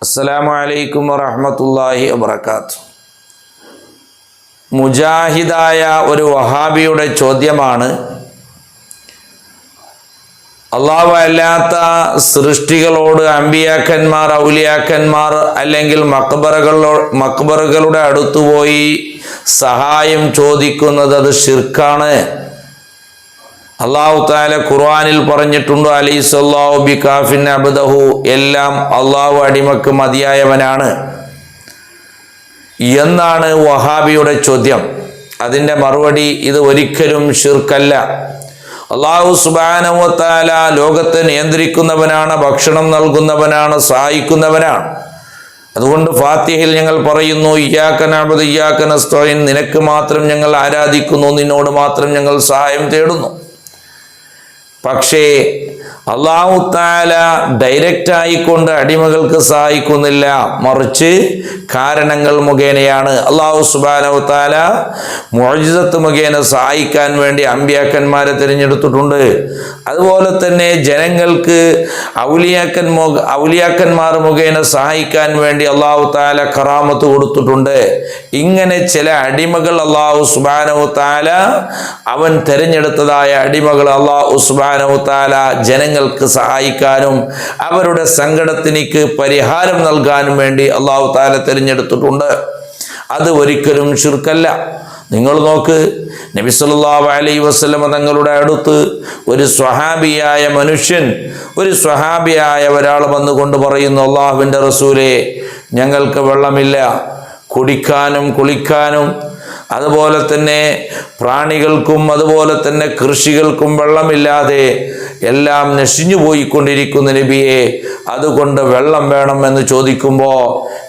അസ്സലാമു അലൈക്കും വറഹ്മത്തുള്ളാഹി വബറകാതുഹു. മുജാഹിദായ ഒരു വഹാബിയുടെ ചോദ്യമാണ്, അള്ളാഹു അല്ലാത്ത സൃഷ്ടികളോട് അമ്പിയാക്കന്മാർ, ഔലിയാക്കന്മാർ അല്ലെങ്കിൽ മക്ബറുകളുടെ അടുത്തുപോയി സഹായം ചോദിക്കുന്നത് അത് ശിർക്കാണ്. അള്ളാഹു തആല ഖുർആനിൽ പറഞ്ഞിട്ടുണ്ട്, അലൈസല്ലാഹു ബികാഫിൻ അബ്ദഹു, എല്ലാം അള്ളാഹു അടിമക്ക് മതിയായവനാണ് എന്നാണ് വഹാബിയുടെ ചോദ്യം. അതിൻ്റെ മറുപടി, ഇത് ഒരിക്കലും ശിർക്കല്ല. അള്ളാഹു സുബ്ഹാനഹു വ തആല ലോകത്തെ നിയന്ത്രിക്കുന്നവനാണ്, ഭക്ഷണം നൽകുന്നവനാണ്, സഹായിക്കുന്നവനാണ്. അതുകൊണ്ട് ഫാത്തിഹയിൽ ഞങ്ങൾ പറയുന്നു, ഇയ്യാക നഅ്ബുദു ഇയ്യാക നസ്തഈൻ, നിനക്ക് മാത്രം ഞങ്ങൾ ആരാധിക്കുന്നു, നിന്നോട് മാത്രം ഞങ്ങൾ സഹായം തേടുന്നു. പക്ഷേ അല്ലാഹു തആല ഡയറക്റ്റ് ആയിക്കൊണ്ട് അടിമകൾക്ക് സഹായിക്കുന്നില്ല, മറിച്ച് കാരണങ്ങൾ മുഖേനയാണ്. അല്ലാഹു സുബ്ഹാനഹു വ തആല മുഅ്ജിസത്ത് മുഖേന സഹായിക്കാൻ വേണ്ടി അമ്പിയാക്കന്മാരെ തിരഞ്ഞെടുത്തിട്ടുണ്ട്. അതുപോലെ തന്നെ ജനങ്ങൾക്ക് ഔലിയാക്കന്മാർ മുഖേന സഹായിക്കാൻ വേണ്ടി അല്ലാഹു തആല കറാമത്ത് കൊടുത്തിട്ടുണ്ട്. ഇങ്ങനെ ചില അടിമകൾ അല്ലാഹു സുബ്ഹാനഹു വ തആല അവൻ തിരഞ്ഞെടുത്തതായ അടിമകൾ അല്ലാഹു സുബ്ഹാനഹു വ തആല ജനങ്ങൾക്ക് സഹായിക്കാനും അവരുടെ സങ്കടത്തിനിക്ക് പരിഹാരം നൽകാനും വേണ്ടി അല്ലാഹു തആല തിരഞ്ഞെടുത്തിട്ടുണ്ട്. അത് ഒരിക്കലും ശിർക്കല്ല. നിങ്ങൾ നോക്ക്, നബി സല്ലല്ലാഹു അലൈഹി വസല്ലം തങ്ങളുടെ അടുത്ത് ഒരു സ്വഹാബിയായ മനുഷ്യൻ, ഒരു സ്വഹാബിയായ ഒരാൾ വന്നുകൊണ്ട് പറയുന്നു, അല്ലാഹുവിൻ്റെ റസൂലേ, ഞങ്ങൾക്ക് വെള്ളമില്ല, കുടിക്കാനും കുളിക്കാനും അതുപോലെ തന്നെ പ്രാണികൾക്കും അതുപോലെ തന്നെ കൃഷികൾക്കും വെള്ളമില്ലാതെ എല്ലാം നശിഞ്ഞു പോയിക്കൊണ്ടിരിക്കുന്ന നബിയെ, അതുകൊണ്ട് വെള്ളം വേണം എന്ന് ചോദിക്കുമ്പോൾ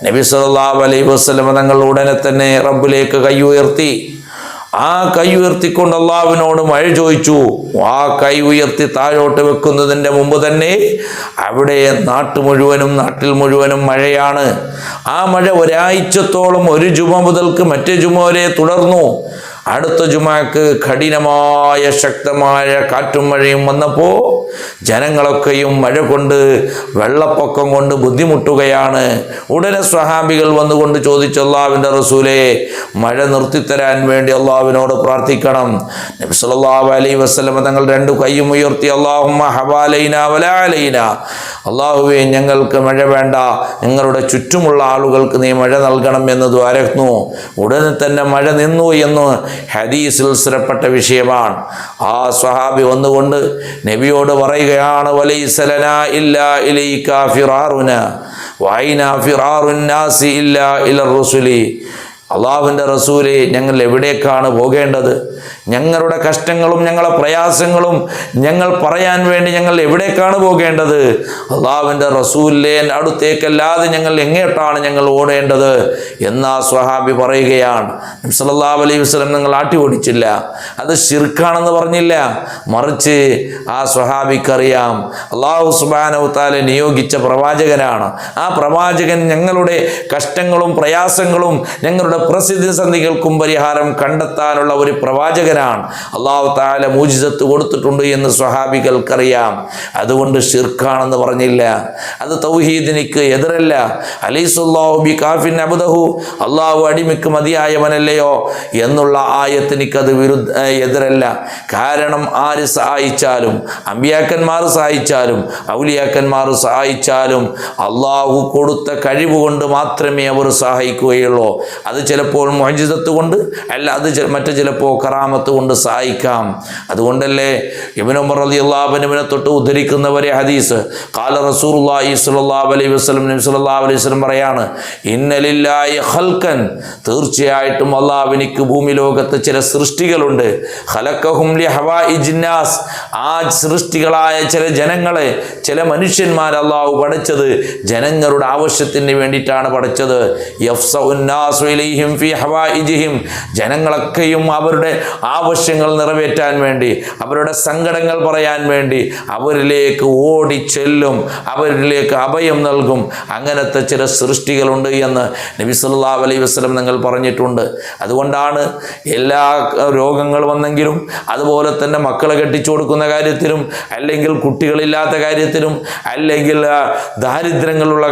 നബി സല്ലല്ലാഹു അലൈഹി വസല്ലം തങ്ങൾ ഉടനെ തന്നെ റബ്ബിലേക്ക് കൈ ഉയർത്തി. ആ കൈ ഉയർത്തിക്കൊണ്ട് അള്ളാഹുവിനോട് മഴ ചോദിച്ചു. ആ കൈ ഉയർത്തി താഴോട്ട് വെക്കുന്നതിൻ്റെ മുമ്പ് തന്നെ അവിടെ നാട്ടിൽ മുഴുവനും മഴയാണ്. ആ മഴ ഒരാഴ്ചത്തോളം, ഒരു ജുമ മുതൽക്ക് മറ്റേ ജുമ വരെ തുടർന്നു. അടുത്ത ജുമക്ക് കഠിനമായ ശക്തമായ കാറ്റും മഴയും വന്നപ്പോൾ ജനങ്ങളൊക്കെയും മഴ കൊണ്ട്, വെള്ളപ്പൊക്കം കൊണ്ട് ബുദ്ധിമുട്ടുകയാണ്. ഉടനെ സ്വഹാബികൾ വന്നുകൊണ്ട് ചോദിച്ചു, അല്ലാഹുവിൻ്റെ റസൂലേ, മഴ നിർത്തിത്തരാൻ വേണ്ടി അള്ളാഹുവിനോട് പ്രാർത്ഥിക്കണം. നബി സല്ലല്ലാഹു അലൈഹി വസല്ലം തങ്ങൾ രണ്ടു കൈയും ഉയർത്തി, അല്ലാഹുമ്മ ഹവാലൈനാ വലാ അലൈനാ, അള്ളാഹുവേ, ഞങ്ങൾക്ക് മഴ വേണ്ട, ഞങ്ങളുടെ ചുറ്റുമുള്ള ആളുകൾക്ക് നീ മഴ നൽകണം എന്ന് ദ്വാരക്കുന്നു. ഉടനെ തന്നെ മഴ നിന്നു എന്ന് ഹദീസിൽ സ്ഥിരപ്പെട്ട വിഷയമാണ്. ആ സ്വഹാബി വന്നുകൊണ്ട് നബിയോട് പറയുകയാണ്, വലൈസ ലനാ ഇല്ലാ ഇലൈക ഫിറാറുനാ വഅയ്നാ ഫിറാറുൻ നാസി ഇല്ലാ ഇലർ റസൂലി. അള്ളാഹുവിൻ്റെ റസൂലേ, ഞങ്ങൾ എവിടേക്കാണ് പോകേണ്ടത്? ഞങ്ങളുടെ കഷ്ടങ്ങളും ഞങ്ങളുടെ പ്രയാസങ്ങളും ഞങ്ങൾ പറയാൻ വേണ്ടി ഞങ്ങൾ എവിടേക്കാണ് പോകേണ്ടത്? അള്ളാഹുവിൻ്റെ റസൂലിൻ്റെ അടുത്തേക്കല്ലാതെ ഞങ്ങൾ എങ്ങോട്ടാണ് ഞങ്ങൾ ഓടേണ്ടത് എന്നാ സ്വഹാബി പറയുകയാണ്. നബി സല്ലല്ലാഹു അലൈഹി വസല്ലം നിങ്ങൾ ആട്ടി ഓടിച്ചില്ല, അത് ശിർക്കാണെന്ന് പറഞ്ഞില്ല. മറിച്ച് ആ സ്വഹാബിക്കറിയാം, അള്ളാഹു സുബ്ഹാനഹു വ തആല നിയോഗിച്ച പ്രവാചകനാണ്. ആ പ്രവാചകൻ ഞങ്ങളുടെ കഷ്ടങ്ങളും പ്രയാസങ്ങളും ഞങ്ങളുടെ പ്രതിസന്ധികൾക്കും പരിഹാരം കണ്ടെത്താനുള്ള ഒരു പ്രവാചകനാണ്. അല്ലാഹു തആല മുഅ്ജിസത്ത് കൊടുത്തിട്ടുണ്ട് എന്ന് സ്വഹാബികൾക്കറിയാം. അതുകൊണ്ട് ശിർക്കാണെന്ന് പറഞ്ഞില്ല. അത് തൗഹീദിനിക്ക് എതിരല്ല. അലൈസല്ലാഹു ബികാഫിൻ അബ്ദഹു, അല്ലാഹു അടിമയ്ക്ക് മതിയായവനല്ലയോ എന്നുള്ള ആയത്തിനിക്ക് അത് എതിരല്ല. കാരണം ആര് സഹായിച്ചാലും, അമ്പിയാക്കന്മാർ സഹായിച്ചാലും ഔലിയാക്കന്മാർ സഹായിച്ചാലും അല്ലാഹു കൊടുത്ത കഴിവ് കൊണ്ട് മാത്രമേ അവർ സഹായിക്കുകയുള്ളൂ. അത് ചിലപ്പോൾ മുഅ്ജിസത്ത് കൊണ്ട്, അല്ല അത് മറ്റു ചിലപ്പോൾ കറാമത്ത് കൊണ്ട് സഹായിക്കാം. അതുകൊണ്ടല്ലേ ഇബ്നു ഉമർ റളിയല്ലാഹു അൻഹുവിനെ തൊട്ട് ഉദ്ധരിക്കുന്നവരെ ഹദീസ്, ഖാല റസൂലുള്ളാഹി സ്വല്ലല്ലാഹു അലൈഹി വസല്ലം, നബി സല്ലല്ലാഹു അലൈഹി വസല്ലം പറയാണ്, ഇന്ന ലില്ലാഹി ഖൽഖൻ, തീർച്ചയായിട്ടും അല്ലാഹുവിനിക്ക് ഭൂമി ലോകത്ത് ചില സൃഷ്ടികളുണ്ട്. ഖലഖഹും ലിഹവായിജിൻ നാസ്, ആ സൃഷ്ടികളായ ചില ജനങ്ങളെ, ചില മനുഷ്യന്മാർ അല്ലാഹു പഠിച്ചത് ജനങ്ങളുടെ ആവശ്യത്തിന് വേണ്ടിയിട്ടാണ് പഠിച്ചത്. യഫ്സഉൻ നാസു ഇലൈഹിം ഫീ ഹവായിജിഹിം, ജനങ്ങളൊക്കെയും അവരുടെ ആവശ്യങ്ങൾ നിറവേറ്റാൻ വേണ്ടി, അവരുടെ സങ്കടങ്ങൾ പറയാൻ വേണ്ടി അവരിലേക്ക് ഓടി ചെല്ലും, അവരിലേക്ക് അഭയം നൽകും. അങ്ങനത്തെ ചില സൃഷ്ടികളുണ്ട് എന്ന് നബി സല്ലല്ലാഹു അലൈഹി വസല്ലം നിങ്ങൾ പറഞ്ഞിട്ടുണ്ട്. അതുകൊണ്ടാണ് എല്ലാ രോഗങ്ങൾ വന്നെങ്കിലും, അതുപോലെ തന്നെ മക്കളെ കെട്ടിച്ചു കൊടുക്കുന്ന കാര്യത്തിലും, അല്ലെങ്കിൽ കുട്ടികളില്ലാത്ത കാര്യത്തിലും, അല്ലെങ്കിൽ ദാരിദ്ര്യങ്ങളുള്ള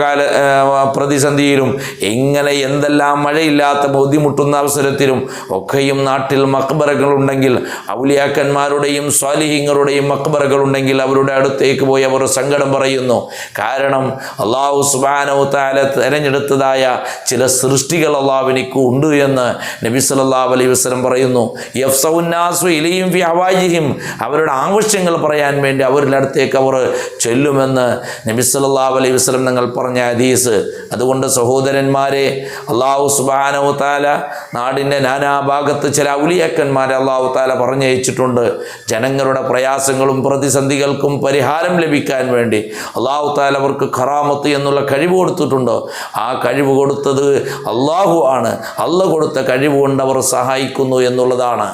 പ്രതിസന്ധിയിലും, ഇങ്ങനെ എന്തെല്ലാം മഴയില്ലാത്ത ബുദ്ധിമുട്ടുന്ന അവസരത്തിലും ഒക്കെയും നാട്ടിൽ മക്ബറകൾ ഉണ്ടെങ്കിൽ, ഔലിയാക്കന്മാരുടെയും സ്വാലിഹീങ്ങളുടെയും മക്ബറകൾ ഉണ്ടെങ്കിൽ അവരുടെ അടുത്തേക്ക് പോയി അവർ സങ്കടം പറയുന്നു. കാരണം അല്ലാഹു സുബ്ഹാനഹു തആല തിരഞ്ഞെടുത്തതായ ചില സൃഷ്ടികൾ അല്ലാഹുവിനിക്ക് ഉണ്ട് എന്ന് നബി സല്ലല്ലാഹു അലൈഹി വസല്ലം പറയുന്നു. യഫ്സഉന്നാസു ഇലൈഹിം ഫി ഹവായിഹിം, അവരുടെ ആവശ്യങ്ങൾ പറയാൻ വേണ്ടി അവരുടെ അടുത്തേക്ക് അവർ ചെല്ലുമെന്ന് നബി സല്ലല്ലാഹു അലൈഹി വസല്ലം നിങ്ങൾ പറഞ്ഞ ഹദീസ്. അതുകൊണ്ട് സഹോദരന്മാരെ, അല്ലാഹു സുബ്ഹാനഹു തആല നാടിൻ്റെ നാനാഭാഗത്ത് ചില ഔലിയാക്കന്മാരെ അല്ലാഹു തആല പറഞ്ഞയച്ചിട്ടുണ്ട്. ജനങ്ങളുടെ പ്രയാസങ്ങളും പ്രതിസന്ധികൾക്കും പരിഹാരം ലഭിക്കാൻ വേണ്ടി അല്ലാഹു തആല അവർക്ക് കറാമത്ത് എന്നുള്ള കഴിവ് കൊടുത്തിട്ടുണ്ട്. ആ കഴിവ് കൊടുത്തത് അല്ലാഹു ആണ്. അല്ലാഹു കൊടുത്ത കഴിവ് കൊണ്ട് അവർ സഹായിക്കുന്നു എന്നുള്ളതാണ്.